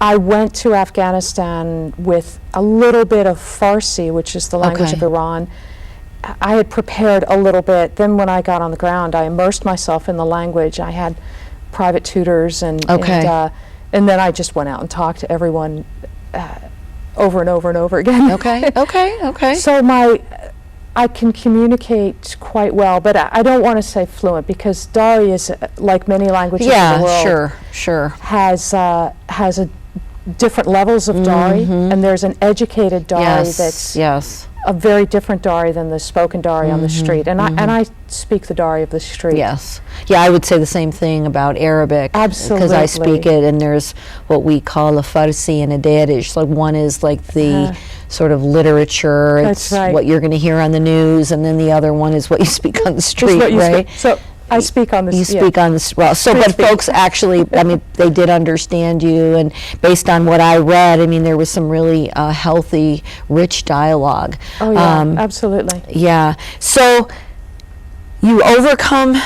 I went to Afghanistan with a little bit of Farsi, which is the language of Iran. I had prepared a little bit. Then when I got on the ground, I immersed myself in the language. I had private tutors, and then I just went out and talked to everyone over and over and over again. Okay. So I can communicate quite well, but I don't want to say fluent, because Dari is, like many languages in the world, has different levels of Dari, and there's an educated Dari that's a very different Dari than the spoken Dari on the street, and I speak the Dari of the street. Yeah, I would say the same thing about Arabic. Absolutely. Because I speak it, and there's what we call a Farsi and a Darish. Like, one is like the sort of literature, it's what you're going to hear on the news, and then the other one is what you speak on the street, right? So I speak on this. You speak on this, well, so, but folks actually, I mean, they did understand you, and based on what I read, I mean, there was some really healthy, rich dialogue. Oh, yeah, absolutely. Yeah, so you overcome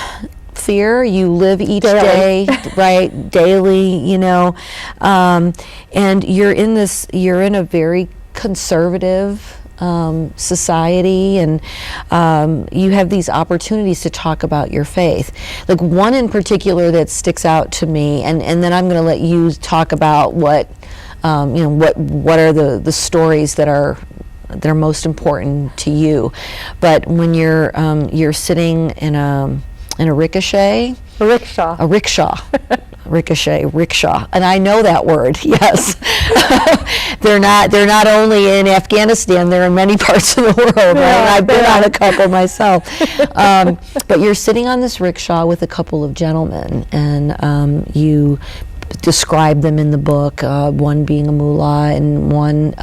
fear, you live each day, right, daily, you know, and you're in a very conservative society, and you have these opportunities to talk about your faith. Like, one in particular that sticks out to me, and then I'm going to let you talk about what you know, what are the stories that are most important to you. But when you're sitting in a rickshaw. Rickshaw, and I know that word. Yes, they're not only in Afghanistan; they're in many parts of the world. Right? And I've been on a couple myself. But you're sitting on this rickshaw with a couple of gentlemen, and you describe them in the book. One being a mullah, and one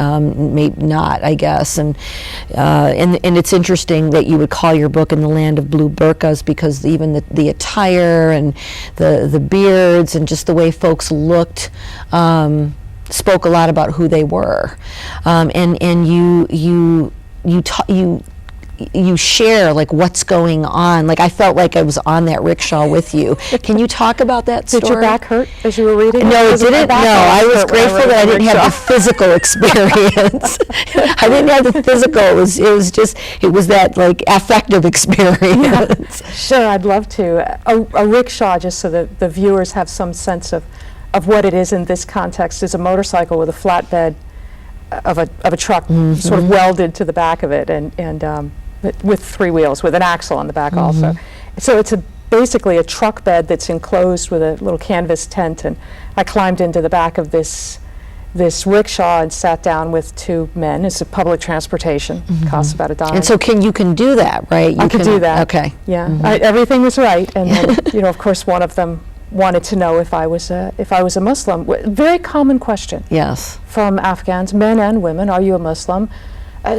maybe not, I guess. And it's interesting that you would call your book "In the Land of Blue Burqas," because even the attire and the beards and just the way folks looked spoke a lot about who they were. And you share, like, what's going on. Like, I felt like I was on that rickshaw with you. Can you talk about that story? Did your back hurt as you were reading? No, it didn't. No, I was grateful that I didn't have the physical experience. I didn't have the physical. It was that, like, affective experience. Yeah. Sure, I'd love to. A rickshaw, just so that the viewers have some sense of what it is in this context, is a motorcycle with a flatbed of a truck sort of welded to the back of it, and with three wheels, with an axle on the back also. So it's basically a truck bed that's enclosed with a little canvas tent, and I climbed into the back of this rickshaw and sat down with two men. It's a public transportation, costs about $1. And so you can do that, right? I could do that. Okay. Yeah, everything was right, and then, you know, of course, one of them wanted to know if I was a Muslim. Very common question. Yes. From Afghans, men and women, are you a Muslim?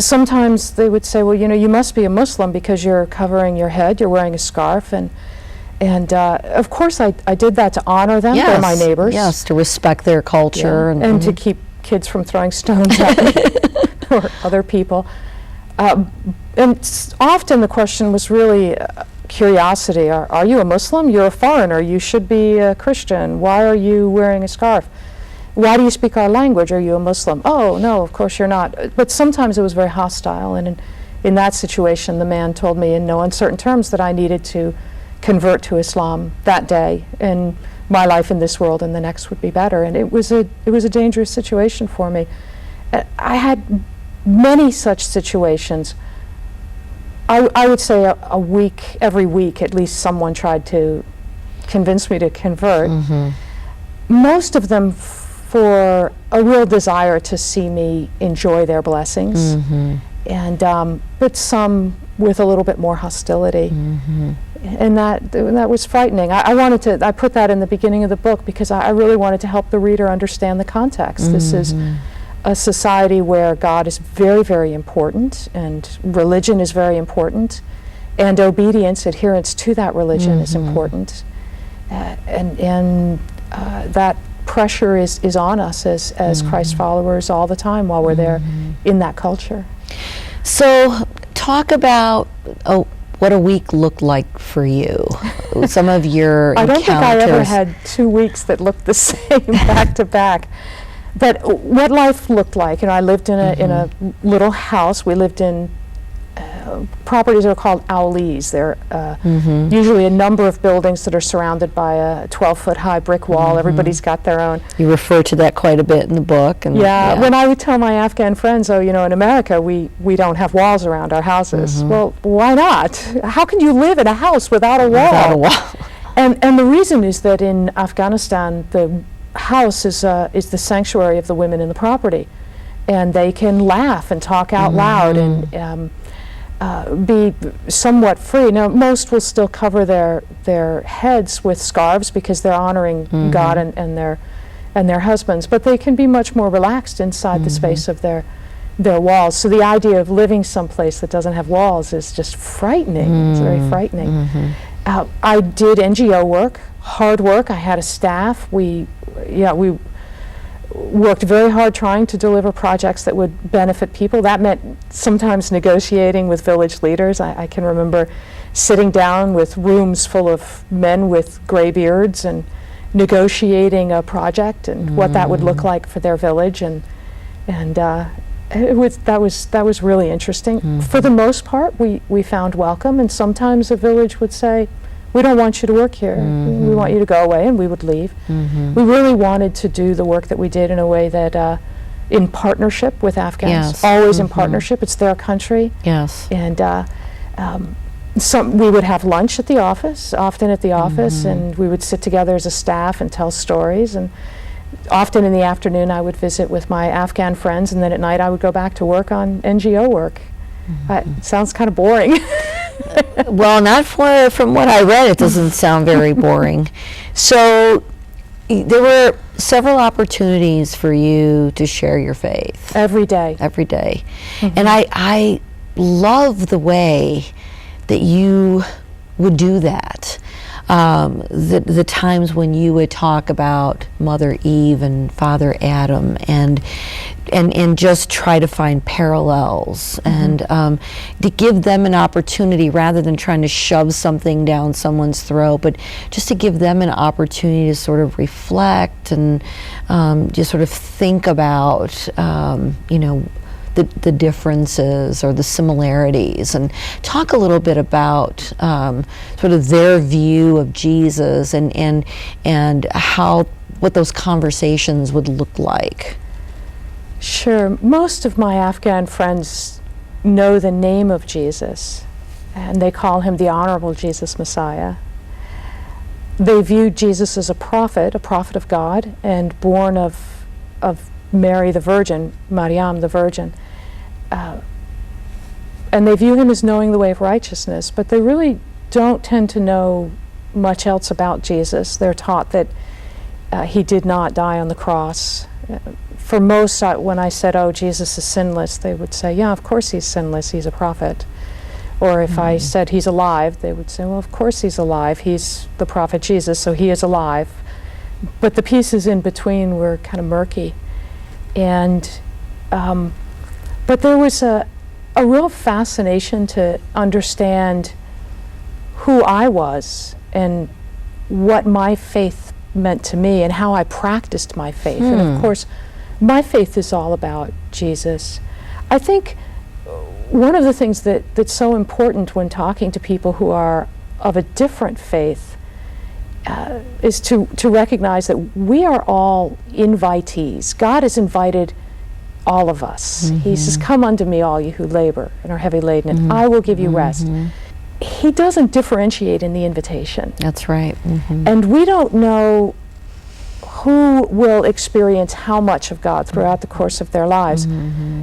Sometimes they would say, well, you know, you must be a Muslim because you're covering your head, you're wearing a scarf, and of course I did that to honor them. They're my neighbors. Yes, to respect their culture. Yeah. And to keep kids from throwing stones at me or other people. And often the question was really curiosity. Are you a Muslim? You're a foreigner. You should be a Christian. Why are you wearing a scarf? Why do you speak our language? Are you a Muslim? Oh, no, of course you're not. But sometimes it was very hostile, and in that situation, the man told me in no uncertain terms that I needed to convert to Islam that day, and my life in this world and the next would be better. And it was a dangerous situation for me. I had many such situations. I would say every week at least someone tried to convince me to convert. Most of them for a real desire to see me enjoy their blessings, and but some with a little bit more hostility, and that was frightening. I put that in the beginning of the book because I really wanted to help the reader understand the context. This is a society where God is very, very important, and religion is very important, and obedience, adherence to that religion is important, and that pressure is on us as Christ followers all the time while we're there in that culture. So talk about what a week looked like for you. Some of your I don't think I ever had 2 weeks that looked the same back to back. But what life looked like, I lived in a little house. We lived in properties that are called owlees. They're usually a number of buildings that are surrounded by a 12-foot high brick wall. Everybody's got their own. You refer to that quite a bit in the book. And yeah, when I would tell my Afghan friends, oh, in America we don't have walls around our houses. Well, why not? How can you live in a house without a wall? Without a wall. And the reason is that in Afghanistan, the house is the sanctuary of the women in the property, and they can laugh and talk out loud and be somewhat free. Now, most will still cover their heads with scarves because they're honoring God and their husbands, but they can be much more relaxed inside the space of their walls. So the idea of living someplace that doesn't have walls is just frightening. It's very frightening. I did NGO work, hard work. I had a staff. We worked very hard trying to deliver projects that would benefit people. That meant sometimes negotiating with village leaders. I can remember sitting down with rooms full of men with gray beards and negotiating a project and what that would look like for their village, and that was really interesting. For the most part, we found welcome, and sometimes a village would say, we don't want you to work here. We want you to go away, and we would leave. We really wanted to do the work that we did in a way that in partnership with Afghans, always in partnership. It's their country. Yes. And we would have lunch at the office, often at the office, and we would sit together as a staff and tell stories. And often in the afternoon I would visit with my Afghan friends, and then at night I would go back to work on NGO work. It sounds kind of boring. Well, from what I read, it doesn't sound very boring. So there were several opportunities for you to share your faith. Every day. Every day. And I love the way that you would do that. The times when you would talk about Mother Eve and Father Adam and just try to find parallels and to give them an opportunity rather than trying to shove something down someone's throat, but just to give them an opportunity to sort of reflect and just sort of think about, the differences or the similarities, and talk a little bit about sort of their view of Jesus and what those conversations would look like. Sure. Most of my Afghan friends know the name of Jesus, and they call him the Honorable Jesus Messiah. They view Jesus as a prophet of God, and born of Mary the Virgin, Mariam the Virgin. And they view him as knowing the way of righteousness, but they really don't tend to know much else about Jesus. They're taught that he did not die on the cross. For most, when I said, oh, Jesus is sinless, they would say, yeah, of course he's sinless, he's a prophet. Or if I said he's alive, they would say, well, of course he's alive, he's the prophet Jesus, so he is alive. But the pieces in between were kind of murky. And but there was a real fascination to understand who I was and what my faith meant to me and how I practiced my faith. And of course, my faith is all about Jesus. I think one of the things that's so important when talking to people who are of a different faith is to recognize that we are all invitees. God has invited all of us. He says, come unto me, all you who labor and are heavy laden, and I will give you rest. He doesn't differentiate in the invitation. That's right. And we don't know who will experience how much of God throughout the course of their lives.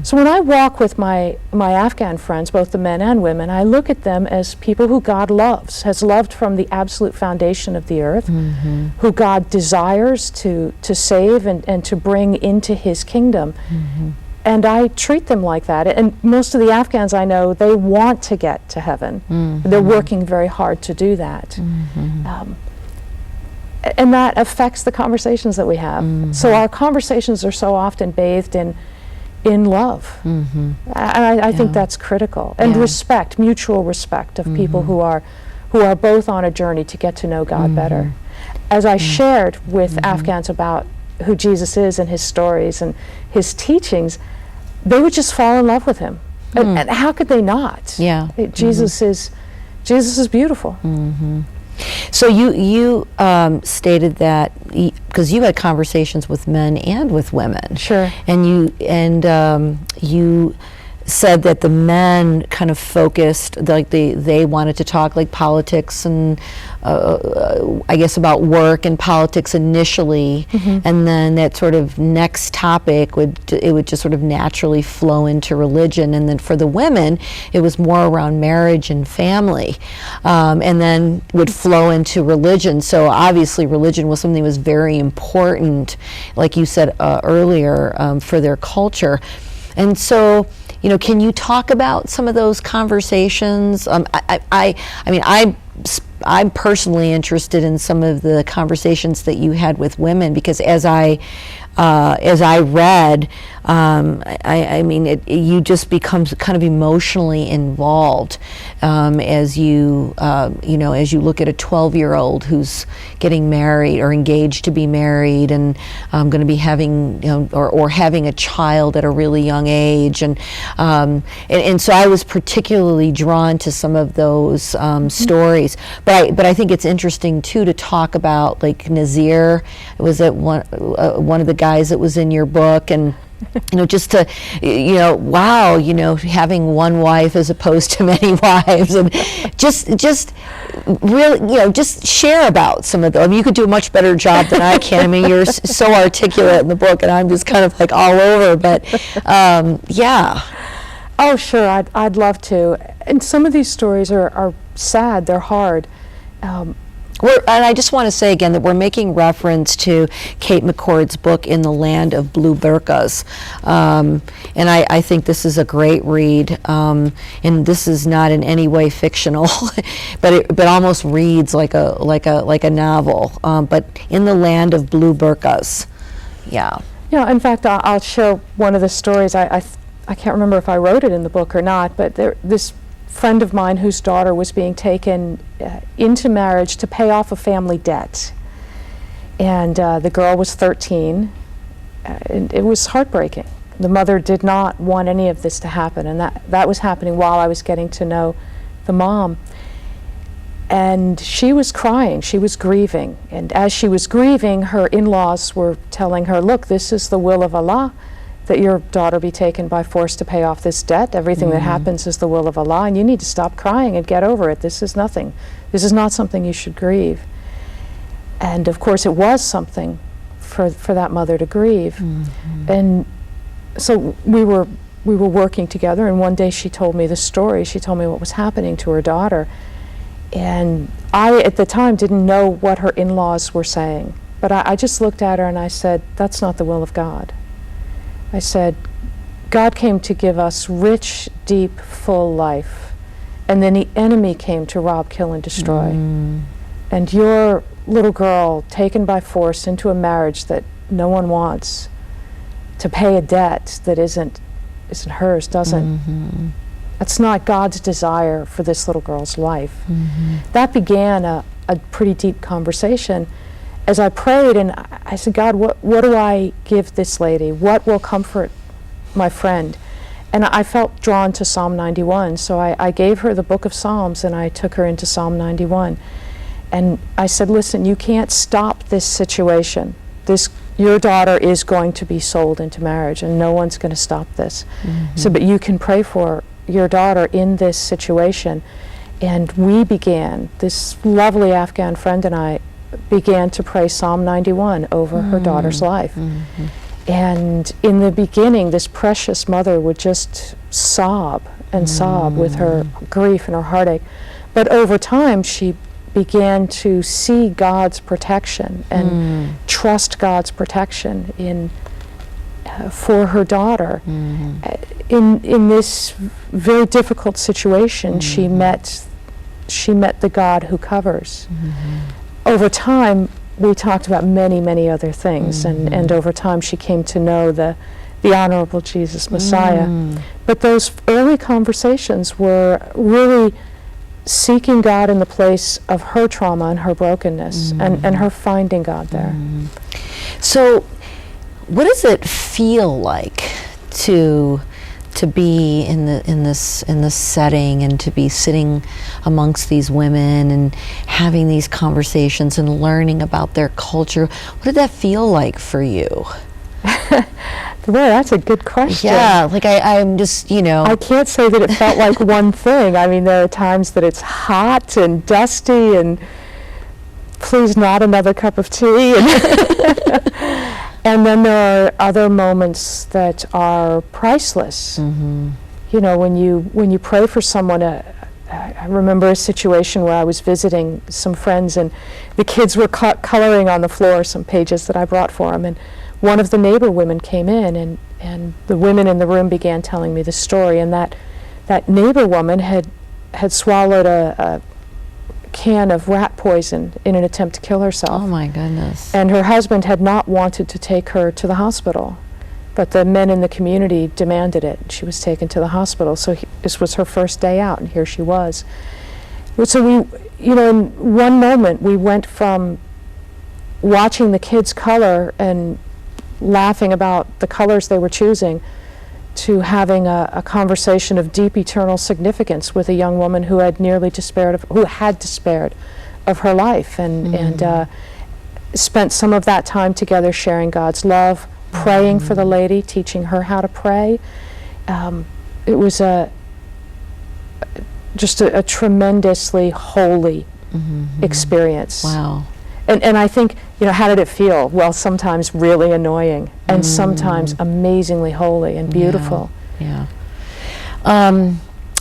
So when I walk with my Afghan friends, both the men and women, I look at them as people who God loves, has loved from the absolute foundation of the earth, who God desires to save and to bring into his kingdom. And I treat them like that. And most of the Afghans I know, they want to get to heaven. They're working very hard to do that. And that affects the conversations that we have. So our conversations are so often bathed in love. And I think that's critical. And respect, mutual respect of people who are both on a journey to get to know God better. As I shared with Afghans about who Jesus is and his stories and his teachings, they would just fall in love with him. And how could they not? Yeah. Jesus is beautiful. So you stated that because you had conversations with men and with women. Sure. And you said that the men kind of focused, like they wanted to talk like politics and I guess about work and politics initially, and then that sort of next topic would just sort of naturally flow into religion, and then for the women it was more around marriage and family, and then would flow into religion. So obviously religion was something that was very important, like you said earlier, for their culture. And so, can you talk about some of those conversations? I'm personally interested in some of the conversations that you had with women, because as I read, you just become kind of emotionally involved as you look at a 12-year-old who's getting married or engaged to be married and going to be having, or having a child at a really young age, and so I was particularly drawn to some of those stories. But I think it's interesting too to talk about like Nazir. Was it one of the guys that was in your book, and just to, wow, having one wife as opposed to many wives, and just really, just share about some of them. You could do a much better job than I can. You're so articulate in the book, and I'm just kind of like all over, but yeah. Oh, sure, I'd love to. And some of these stories are sad, they're hard. And I just want to say again that we're making reference to Kate McCord's book, In the Land of Blue Burqas, and I think this is a great read. And this is not in any way fictional, but almost reads like a novel. But In the Land of Blue Burqas, yeah. Yeah. In fact, I'll share one of the stories. I can't remember if I wrote it in the book or not, but this friend of mine whose daughter was being taken into marriage to pay off a family debt. And the girl was 13. And it was heartbreaking. The mother did not want any of this to happen, and that was happening while I was getting to know the mom. And she was crying, she was grieving. And as she was grieving, her in-laws were telling her, look, this is the will of Allah, that your daughter be taken by force to pay off this debt. Everything that happens is the will of Allah, and you need to stop crying and get over it. This is nothing. This is not something you should grieve. And of course it was something for that mother to grieve. And so we were working together, and one day she told me the story. She told me what was happening to her daughter. And I, at the time, didn't know what her in-laws were saying. But I just looked at her and I said, that's not the will of God. I said, God came to give us rich, deep, full life, and then the enemy came to rob, kill, and destroy. And your little girl taken by force into a marriage that no one wants, to pay a debt that isn't hers, doesn't. That's not God's desire for this little girl's life. That began a pretty deep conversation. As I prayed, and I said, God, what do I give this lady? What will comfort my friend? And I felt drawn to Psalm 91, so I gave her the book of Psalms, and I took her into Psalm 91. And I said, listen, you can't stop this situation. Your daughter is going to be sold into marriage, and no one's going to stop this. So, but you can pray for your daughter in this situation. And we began, this lovely Afghan friend and I, began to pray Psalm 91 over her daughter's life. And in the beginning, this precious mother would just sob and sob with her grief and her heartache. But over time, she began to see God's protection and trust God's protection for her daughter. In this very difficult situation, she met the God who covers. Over time, we talked about many, many other things, and over time she came to know the Honorable Jesus Messiah. But those early conversations were really seeking God in the place of her trauma and her brokenness, and her finding God there. So what does it feel like to be in this setting, and to be sitting amongst these women and having these conversations and learning about their culture? What did that feel like for you? Well, that's a good question. Yeah, like I'm just, I can't say that it felt like one thing. I mean, there are times that it's hot and dusty and please not another cup of tea. And then there are other moments that are priceless. Mm-hmm. When you pray for someone, I remember a situation where I was visiting some friends, and the kids were coloring on the floor some pages that I brought for them, and one of the neighbor women came in, and the women in the room began telling me the story, and that neighbor woman had swallowed a can of rat poison in an attempt to kill herself. Oh my goodness. And her husband had not wanted to take her to the hospital, but the men in the community demanded it. She was taken to the hospital. So this was her first day out, and here she was. So we, in one moment, we went from watching the kids color and laughing about the colors they were choosing to having a conversation of deep eternal significance with a young woman who had despaired of her life, and spent some of that time together sharing God's love, praying for the lady, teaching her how to pray. It was just a tremendously holy experience. Wow. And I think, how did it feel? Well, sometimes really annoying, and sometimes amazingly holy and beautiful. Yeah.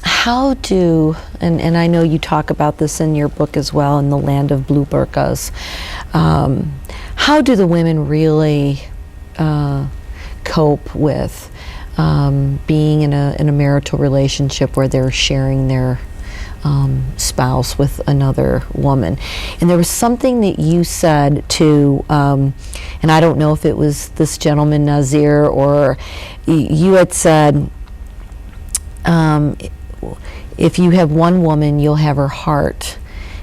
How do, and I know you talk about this in your book as well, in the Land of Blue Burqas, how do the women really cope with being in a marital relationship where they're sharing their spouse with another woman? And there was something that you said to, and I don't know if it was this gentleman Nazir, or you had said, if you have one woman, you'll have her heart.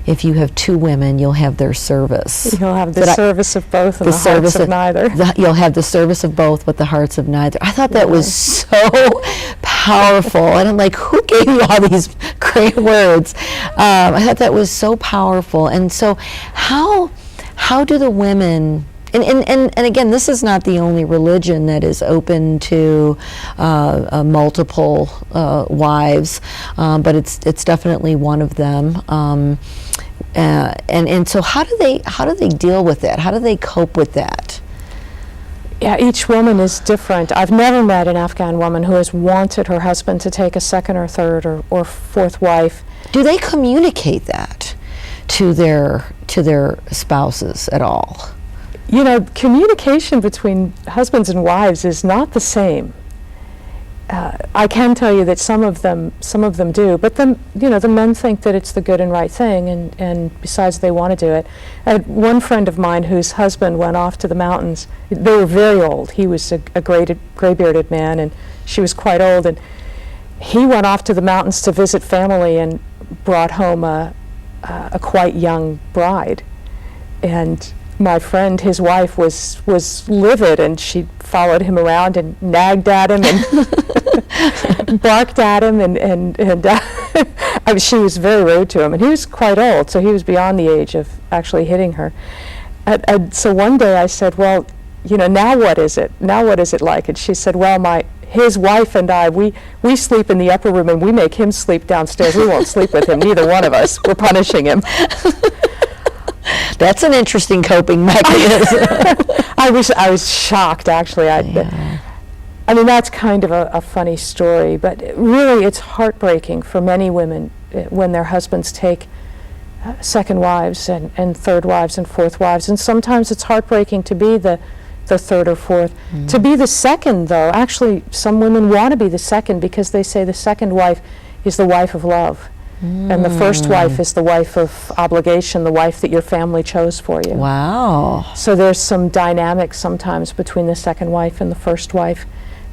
If you have two women, you'll have their service. You'll have the service of both and the hearts of neither. You'll have the service of both, but the hearts of neither. I thought that was so powerful. And I'm like, who gave you all these great words? I thought that was so powerful. And so how do the women, and again, this is not the only religion that is open to multiple wives, but it's definitely one of them. And so how do they deal with that? How do they cope with that? Yeah, each woman is different. I've never met an Afghan woman who has wanted her husband to take a second or third or fourth wife. Do they communicate that to their spouses at all? Communication between husbands and wives is not the same. I can tell you that some of them do, but then, the men think that it's the good and right thing, and besides, they want to do it. I had one friend of mine whose husband went off to the mountains. They were very old. He was a gray-bearded man, and she was quite old, and he went off to the mountains to visit family and brought home a quite young bride. And my friend, his wife, was livid, and she followed him around and nagged at him and barked at him, and I mean, she was very rude to him, and he was quite old, so he was beyond the age of actually hitting her. And so one day I said, well, now what is it? Now what is it like? And she said, well, his wife and I, we sleep in the upper room, and we make him sleep downstairs. We won't sleep with him, neither one of us. We're punishing him. That's an interesting coping mechanism. I was shocked, actually. I mean, that's kind of a funny story, but really it's heartbreaking for many women when their husbands take second wives and third wives and fourth wives. And sometimes it's heartbreaking to be the third or fourth. To be the second, though, actually some women want to be the second because they say the second wife is the wife of love. And the first wife is the wife of obligation, the wife that your family chose for you. Wow. So there's some dynamic sometimes between the second wife and the first wife.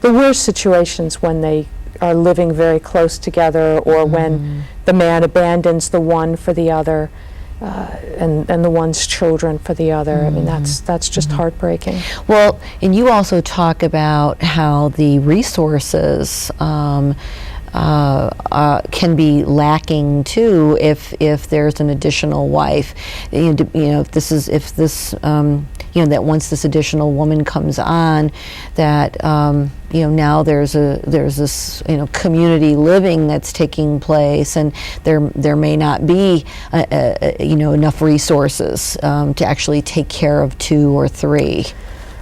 There were situations when they are living very close together, or when the man abandons the one for the other. and the one's children for the other. I mean, that's just heartbreaking. Well, and you also talk about how the resources can be lacking too if there's an additional wife. That once this additional woman comes on, that now there's this community living that's taking place, and there may not be enough resources to actually take care of 2 or 3.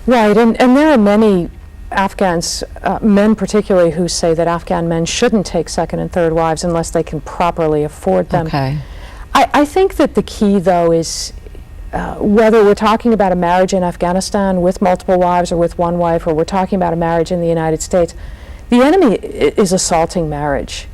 Right, and there are many Afghans, men particularly, who say that Afghan men shouldn't take 2nd and 3rd wives unless they can properly afford them. Okay. I think that the key, though, is whether we're talking about a marriage in Afghanistan with multiple wives or with one wife, or we're talking about a marriage in the United States, the enemy is assaulting marriage.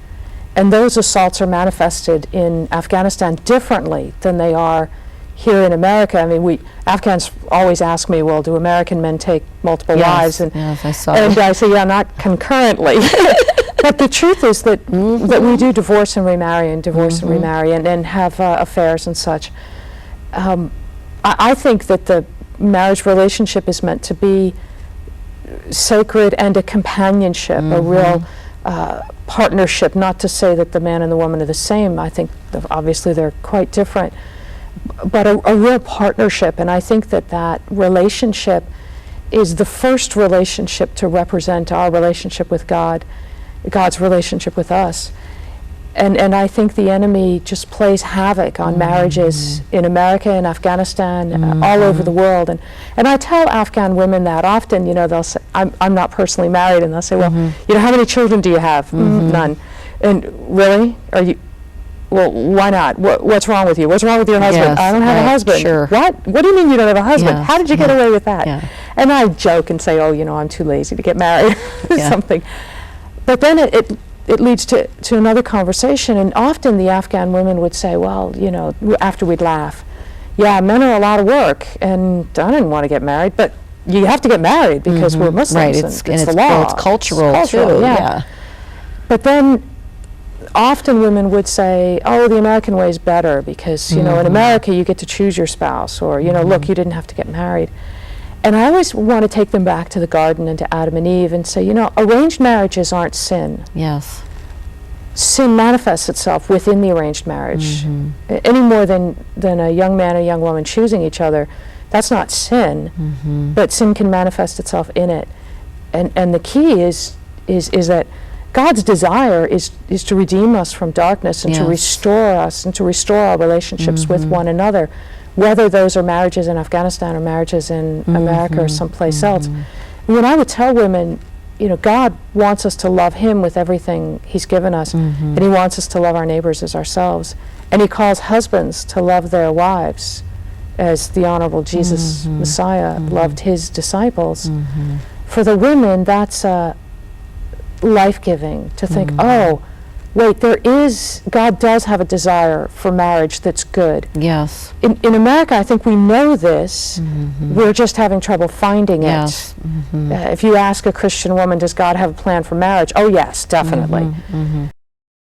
And those assaults are manifested in Afghanistan differently than they are here in America. I mean, Afghans always ask me, well, do American men take multiple wives? And, yes, I saw and that. I say, yeah, not concurrently. But the truth is that that we do divorce and remarry and divorce and remarry and have affairs and such. I think that the marriage relationship is meant to be sacred and a companionship, a real partnership, not to say that the man and the woman are the same. I think obviously they're quite different, but a real partnership. And I think that relationship is the first relationship to represent our relationship with God, God's relationship with us. And I think the enemy just plays havoc on marriages in America, in Afghanistan, all over the world. And I tell Afghan women that often, they'll say, I'm not personally married, and they'll say, well, how many children do you have? None. And really? Are you? Well, why not? What's wrong with you? What's wrong with your husband? Yes, I don't have a husband. Sure. What do you mean you don't have a husband? Yes, How did you get away with that? Yeah. And I joke and say, oh, I'm too lazy to get married or something. But then it leads to another conversation, and often the Afghan women would say, well, after we'd laugh, yeah, men are a lot of work, and I didn't want to get married, but you have to get married because we're Muslims, right? It's the law. It's cultural too. Yeah. But then often women would say, oh, the American way is better because, in America you get to choose your spouse, or, look, you didn't have to get married. And I always want to take them back to the garden and to Adam and Eve and say, arranged marriages aren't sin. Yes. Sin manifests itself within the arranged marriage. Any more than a young man and a young woman choosing each other. That's not sin, but sin can manifest itself in it. And the key is that God's desire is to redeem us from darkness and to restore us and to restore our relationships with one another, whether those are marriages in Afghanistan or marriages in America or someplace else. When I would tell women, God wants us to love Him with everything He's given us, and He wants us to love our neighbors as ourselves. And He calls husbands to love their wives as the Honorable Jesus Messiah loved His disciples. For the women, that's life-giving to think, oh, wait, God does have a desire for marriage that's good. Yes. In America, I think we know this. We're just having trouble finding it. Yes. If you ask a Christian woman, does God have a plan for marriage? Oh, yes, definitely.